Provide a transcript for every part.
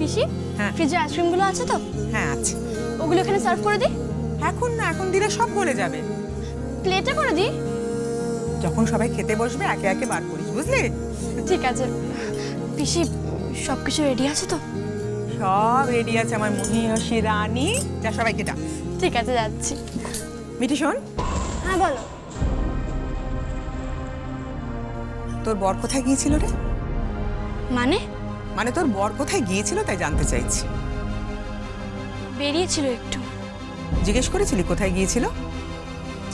পিসি, হ্যাঁ ফ্রিজে আইসক্রিমগুলো আছে তো? হ্যাঁ আছে। ওগুলো এখানে সার্ভ করে দিই? এখন না, এখন দিলে সব গলে যাবে। প্লেটে করে দিই? যখন সবাই খেতে বসবে একে একে বার করিস, বুঝলি? ঠিক আছে পিসি, সব কিছু রেডি আছে তো? সব রেডি আছে আমার মহিষী রানী। যা সবাইকে ডাক। ঠিক আছে, যাচ্ছি। মিঠি শোন, হ্যাঁ বলো। তোর বর কোথায় গিয়েছিল রে? মানে? মানে তোর বর কোথায় গিয়েছিল তাই জানতে চাইছি। বেরিয়েছিল একটু। জিজ্ঞেস করেছিলি কোথায় গিয়েছিল?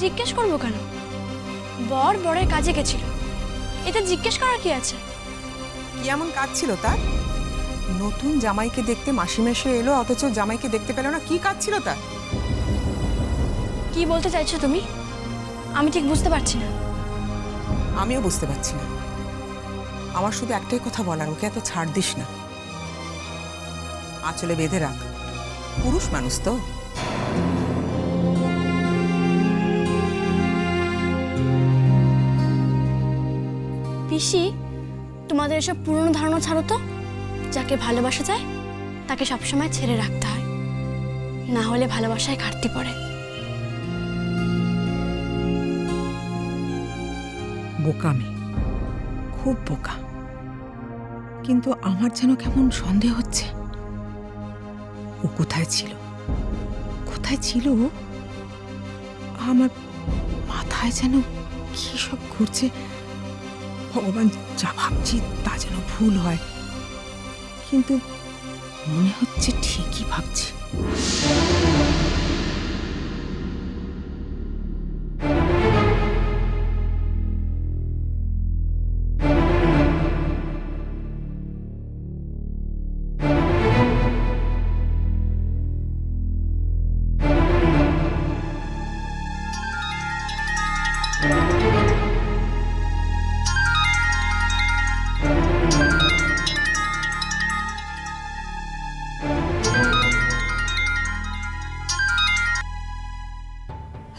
জিজ্ঞেস করবো কেন? বর বরের কাজে গেছিল, এটা জিজ্ঞেস করার কি আছে? কি এমন কাজ ছিল তার? নতুন জামাইকে দেখতে মাসিমা এসে এলো, অথচ জামাইকে দেখতে পেল না। কি কাজ ছিল তার? কি বলতে চাইছো তুমি? আমি ঠিক বুঝতে পারছি না। আমিও বুঝতে পারছি না। আমার শুধু একটাই কথা বলার, ওকে এত ছাড় দিস না। আঁচলে বেঁধে রাখ, পুরুষ মানুষ তো। পিসি, তোমাদের এসব পুরনো ধারণা ছাড়ো তো। যাকে ভালোবাসা যায় তাকে সবসময় ছেড়ে রাখতে হয়, না হলে ভালোবাসায় ঘাটতি পড়ে। বোকা মেয়ে, খুব বোকা। কিন্তু আমার যেন কেমন সন্দেহ হচ্ছে। ও কোথায় ছিল, কোথায় ছিল? আমার মাথায় যেন কি সব ঘুরছে। ভগবান, যা ভাবছি তা যেন ভুল হয়, কিন্তু মনে হচ্ছে ঠিকই ভাবছি।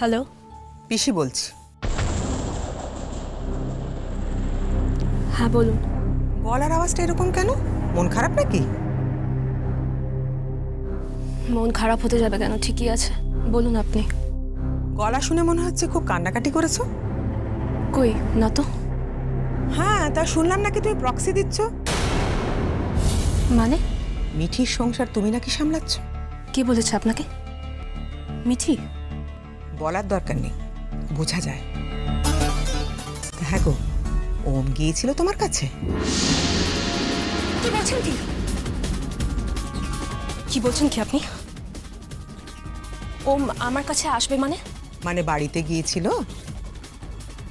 হ্যালো, পিসি বলছি। হ্যাঁ বলুন। গলার আওয়াজটা এরকম কেন? মন খারাপ নাকি? মন খারাপ হতে যাবে কেন? ঠিকই আছে, বলুন আপনি। গলা শুনে মনে হচ্ছে খুব কান্নাকাটি করেছো। কই না তো। হ্যাঁ, তা শুনলাম নাকি তুমি প্রক্সি দিচ্ছ। মানে? মিঠির সংসার তুমি নাকি সামলাচ্ছ। কে বলেছে আপনাকে? মিঠি? বলার দরকার নেই, বোঝা যায়। হ্যাঁ গো, ওম গিয়েছিল তোমার কাছে। কি বলছেন কি? কি বলছেন কি আপনি? ও আমার কাছে আসবে মানে? মানে বাড়িতে গিয়েছিল।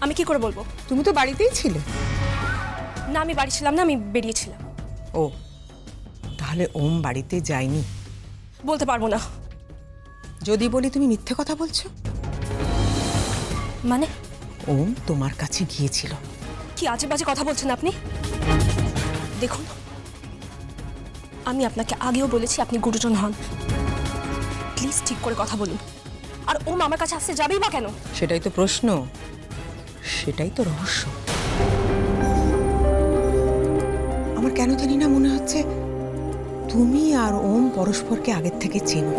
আমি কি করে বলবো? তুমি তো বাড়িতেই ছিলে। না, আমি বাড়ি ছিলাম না, আমি বেরিয়েছিলাম। ও, তাহলে ওম বাড়িতে যায়নি? বলতে পারবো না। যদি বলি তুমি মিথ্যে কথা বলছো। মানে? ওম তোমার কাছে গিয়েছিল। কি আজে বাজে কথা বলছেন আপনি? দেখুন, আমি আপনাকে আগেও বলেছি আপনি গুরুজন হন। প্লিজ ঠিক করে কথা বলুন। আর ওম আমার কাছে আসতে যাবেই বা কেন? সেটাই তো প্রশ্ন, সেটাই তো রহস্য। আমার কেন জানি না মনে হচ্ছে তুমি আর ওম পরস্পরকে আগের থেকে চেনো।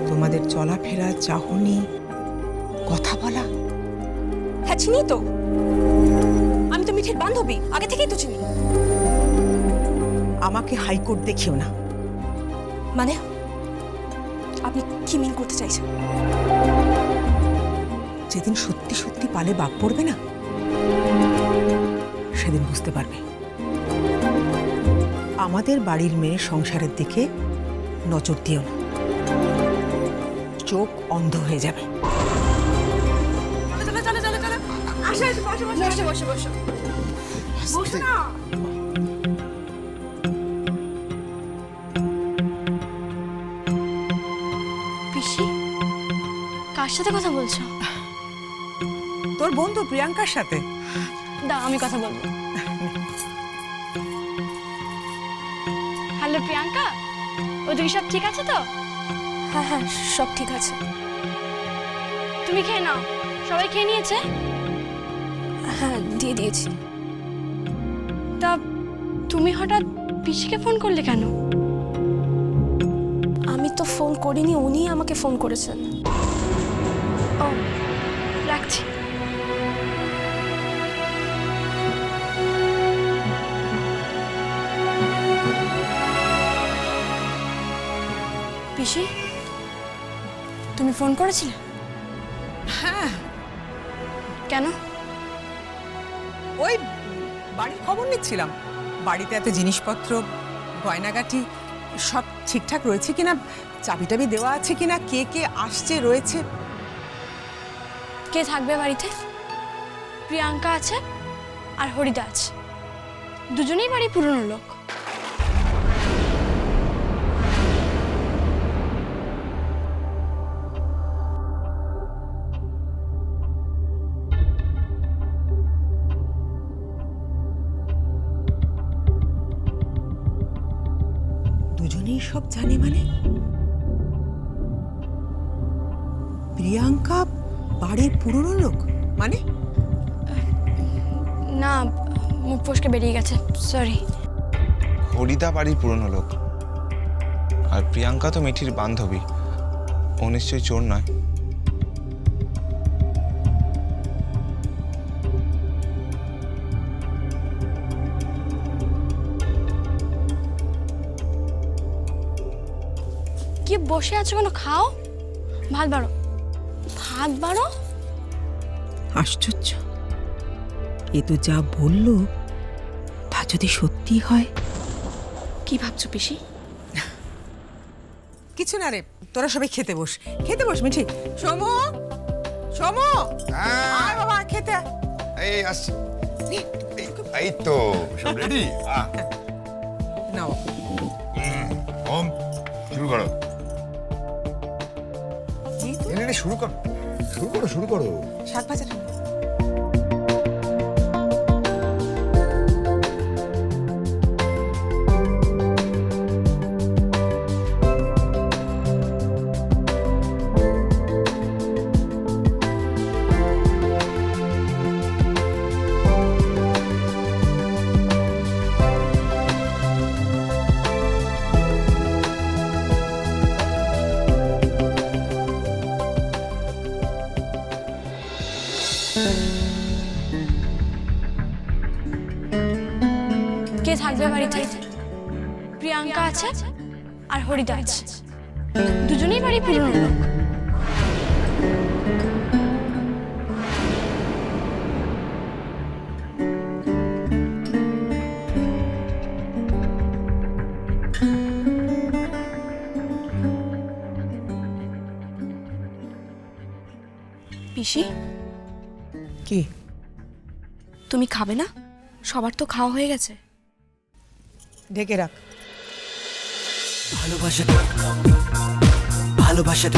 তোমাদের চলাফেরা, চাহনি, কথা বলা। হ্যাঁ চিনি তো। আমি তো মিঠির বান্ধবী, আগে থেকেই তো চিনি। আমাকে হাইকোর্ট দেখিও না। মানে আপনি কি মিন করতে চাইছেন? যেদিন সত্যি সত্যি পালে বাঘ পড়বে না, সেদিন বুঝতে পারবে। আমাদের বাড়ির মেয়ের সংসারের দিকে নজর দিও না, চোখ অন্ধ হয়ে যাবে। পিসি, কার সাথে কথা বলছো? তোর বন্ধু প্রিয়াঙ্কার সাথে। দাও আমি কথা বলবো। হ্যালো প্রিয়াঙ্কা, ওদিকে সব ঠিক আছে তো? হ্যাঁ হ্যাঁ, সব ঠিক আছে। তুমি খেয়ে নাও। সবাই খেয়ে নিয়েছে? হ্যাঁ, দিয়ে দিয়েছি। তা তুমি হঠাৎ পিসিকে ফোন করলে কেন? করিনি, উনিই আমাকে ফোন করেছেন। ও রাখছি। পিসি, তুমি ফোন করেছিলে? হ্যাঁ, কেন? ওই বাড়ির খবর নিচ্ছিলাম। বাড়িতে এত জিনিসপত্র, গয়নাগাটি সব ঠিকঠাক রয়েছে কিনা, চাবি টাবি দেওয়া আছে কিনা, কে কে আসছে রয়েছে। কে থাকবে বাড়িতে? প্রিয়াঙ্কা আছে আর হরিদা আছে, দুজনেই বাড়ি পুরনো লোক। দুজনেই সব জানে মানে? প্রিয়াঙ্কা বাড়ির পুরনো লোক মানে? না, মুখ ফসকে বেরিয়ে গেছে, সরি। হরিদা বাড়ির পুরনো লোক, আর প্রিয়াঙ্কা তো মিঠির বান্ধবী। ও নিশ্চয়ই চোর নয়। কি বসে আছো কেন? খাও, ভাত বাড়ো, ভাত বাড়ো। আশ্চর্য, এ তো যা বললো তা যদি সত্যি হয়। কি ভাবছো পিসি? কিছু না রে, তোরা সবাই খেতে বস, খেতে বস। মিঠি, সমু, সমু, আয় বাবা খেতে। এই আসছি। এই তো সব রেডি। নাও ওম শুরু করো। এই তো এনে শুরু করো, শুরু করো, শুরু করো। শাক ভাজাটা নাও। কে থাকবে বাড়িতে? প্রিয়াঙ্কা আছে আর হরিদা আছে, দুজনেই বাড়ি পুরনো লোক। পিসি, কি তুমি খাবে না? সবার তো খাওয়া হয়ে গেছে। ঢেকে রাখ। ভালোবাসা